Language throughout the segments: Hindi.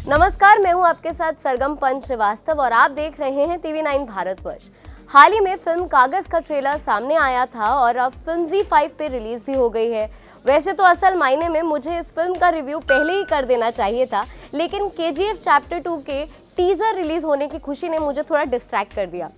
नमस्कार, मैं हूं आपके साथ सरगम पंच श्रीवास्तव और आप देख रहे हैं TV9 भारतवर्ष। हाल ही में फिल्म कागज का ट्रेलर सामने आया था और अब फिल्म ZEE5 पे रिलीज भी हो गई है। वैसे तो असल मायने में मुझे इस फिल्म का रिव्यू पहले ही कर देना चाहिए था, लेकिन KGF चैप्टर 2 के टीजर रिलीज होने की खुशी ने मुझे थोड़ा डिस्ट्रैक्ट कर दिया।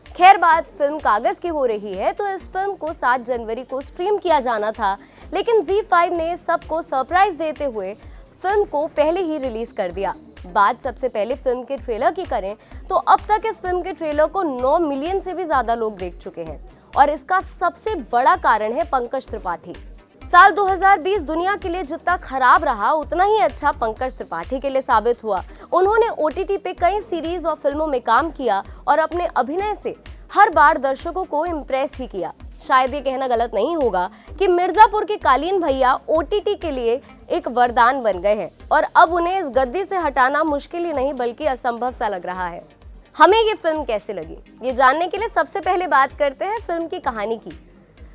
खैर, बात फिल्म कागज की हो रही है तो इस फिल्म को 7 जनवरी को स्ट्रीम किया जाना था, लेकिन ZEE5 ने सबको सरप्राइज देते हुए फिल्म को पहले ही रिलीज कर दिया। बात सबसे पहले फिल्म के ट्रेलर की करें तो अब तक इस फिल्म के ट्रेलर को 9 मिलियन से भी ज्यादा लोग देख चुके हैं और इसका सबसे बड़ा कारण है पंकज त्रिपाठी। साल 2020 दुनिया के लिए जितना खराब रहा उतना ही अच्छा पंकज त्रिपाठी के लिए साबित हुआ। उन्होंने OTT पे कई सीरीज और फिल्मों में काम किया और अपने अभिनय से हर बार दर्शकों को इम्प्रेस ही किया। शायद ये कहना गलत नहीं होगा कि मिर्जापुर के कालीन भैया OTT के लिए एक वरदान बन गए हैं और अब उन्हें इस गद्दी से हटाना मुश्किल ही नहीं बल्कि असंभव सा लग रहा है। हमें ये फिल्म कैसे लगी, ये जानने के लिए सबसे पहले बात करते हैं फिल्म की कहानी की।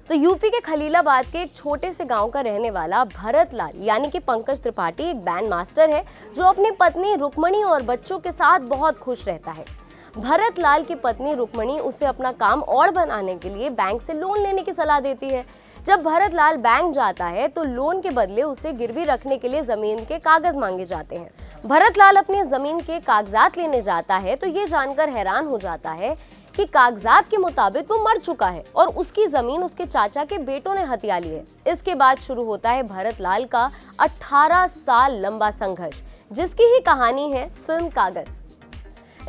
तो यूपी के खलीलाबाद के एक छोटे से गांव का रहने वाला भरत लाल यानी कि पंकज त्रिपाठी एक बैंड मास्टर है जो अपनी पत्नी रुक्मणी और बच्चों के साथ बहुत खुश रहता है। भरत लाल की पत्नी रुक्मणी उसे अपना काम और बनाने के लिए बैंक से लोन लेने की सलाह देती है। जब भरत लाल बैंक जाता है तो लोन के बदले उसे गिरवी रखने के लिए जमीन के कागज मांगे जाते हैं। भरत लाल अपनी जमीन के कागजात लेने जाता है तो ये जानकर हैरान हो जाता है कि कागजात के मुताबिक वो मर चुका है और उसकी जमीन उसके चाचा के बेटों ने हथिया ली है। इसके बाद शुरू होता है भरत लाल का 18 साल लंबा संघर्ष, जिसकी ही कहानी है फिल्म कागज।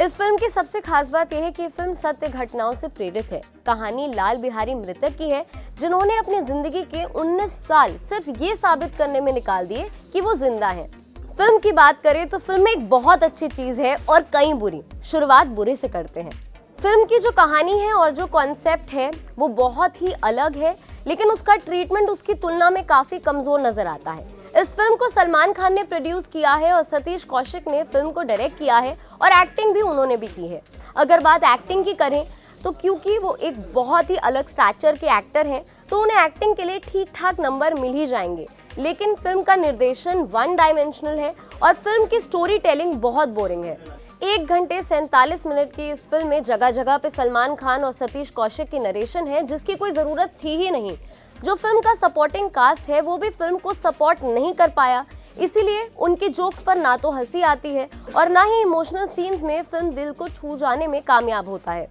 इस फिल्म की सबसे खास बात यह है कि फिल्म सत्य घटनाओं से प्रेरित है। कहानी लाल बिहारी मृतक की है, जिन्होंने अपनी जिंदगी के 19 साल सिर्फ ये साबित करने में निकाल दिए कि वो जिंदा हैं। फिल्म की बात करें तो फिल्म एक बहुत अच्छी चीज है और कई बुरी। शुरुआत बुरे से करते हैं। फिल्म की जो कहानी है और जो कॉन्सेप्ट है वो बहुत ही अलग है, लेकिन उसका ट्रीटमेंट उसकी तुलना में काफी कमजोर नजर आता है। इस फिल्म को सलमान खान ने प्रोड्यूस किया है और सतीश कौशिक ने फिल्म को डायरेक्ट किया है और एक्टिंग भी उन्होंने भी की है। अगर बात एक्टिंग की करें तो क्योंकि वो एक बहुत ही अलग स्टैचर के एक्टर हैं तो उन्हें एक्टिंग के लिए ठीक ठाक नंबर मिल ही जाएंगे, लेकिन फिल्म का निर्देशन वन डायमेंशनल है और फिल्म की स्टोरी टेलिंग बहुत बोरिंग है। 1 घंटे 47 मिनट की इस फिल्म में जगह जगह पे सलमान खान और सतीश कौशिक की नरेशन है, जिसकी कोई ज़रूरत थी ही नहीं। जो फिल्म का सपोर्टिंग कास्ट है वो भी फिल्म को सपोर्ट नहीं कर पाया, इसीलिए उनकी जोक्स पर ना तो हंसी आती है और ना ही इमोशनल सीन्स में फिल्म दिल को छू जाने में कामयाब होता है।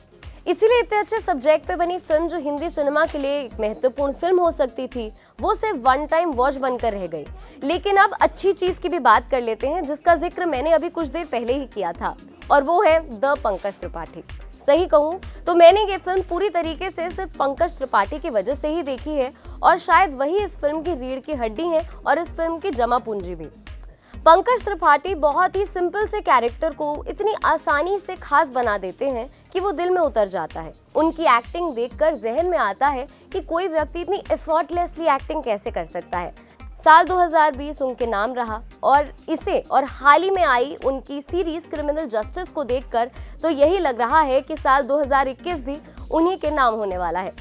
इसीलिए इतने अच्छे सब्जेक्ट पे बनी फिल्म जो हिंदी सिनेमा के लिए एक महत्वपूर्ण फिल्म हो सकती थी वो सिर्फ वन टाइम वॉच बनकर रह गई। लेकिन अब अच्छी चीज की भी बात कर लेते हैं, जिसका जिक्र मैंने अभी कुछ देर पहले ही किया था, और वो है द पंकज त्रिपाठी। सही कहूँ तो मैंने ये फिल्म पूरी तरीके से सिर्फ पंकज त्रिपाठी की वजह से ही देखी है और शायद वही इस फिल्म की रीढ़ की हड्डी है और इस फिल्म की जमा पूंजी भी। पंकज त्रिपाठी बहुत ही सिंपल से कैरेक्टर को इतनी आसानी से खास बना देते हैं कि वो दिल में उतर जाता है। उनकी एक्टिंग देखकर जहन में आता है कि कोई व्यक्ति इतनी एफर्टलेसली एक्टिंग कैसे कर सकता है। साल 2020 उनके नाम रहा और इसे और हाल ही में आई उनकी सीरीज क्रिमिनल जस्टिस को देखकर तो यही लग रहा है कि साल 2021 भी उन्हीं के नाम होने वाला है।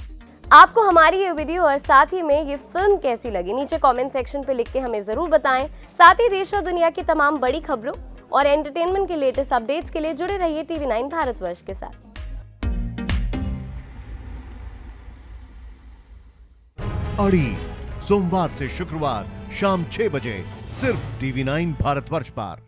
आपको हमारी ये वीडियो और साथ ही में ये फिल्म कैसी लगी नीचे कमेंट सेक्शन पे लिख के हमें जरूर बताएं। साथ ही देश और दुनिया की तमाम बड़ी खबरों और एंटरटेनमेंट के लेटेस्ट अपडेट्स के लिए जुड़े रहिए TV9 भारतवर्ष के साथ। अड़ी सोमवार से शुक्रवार शाम 6 बजे सिर्फ TV9 भारतवर्ष पर।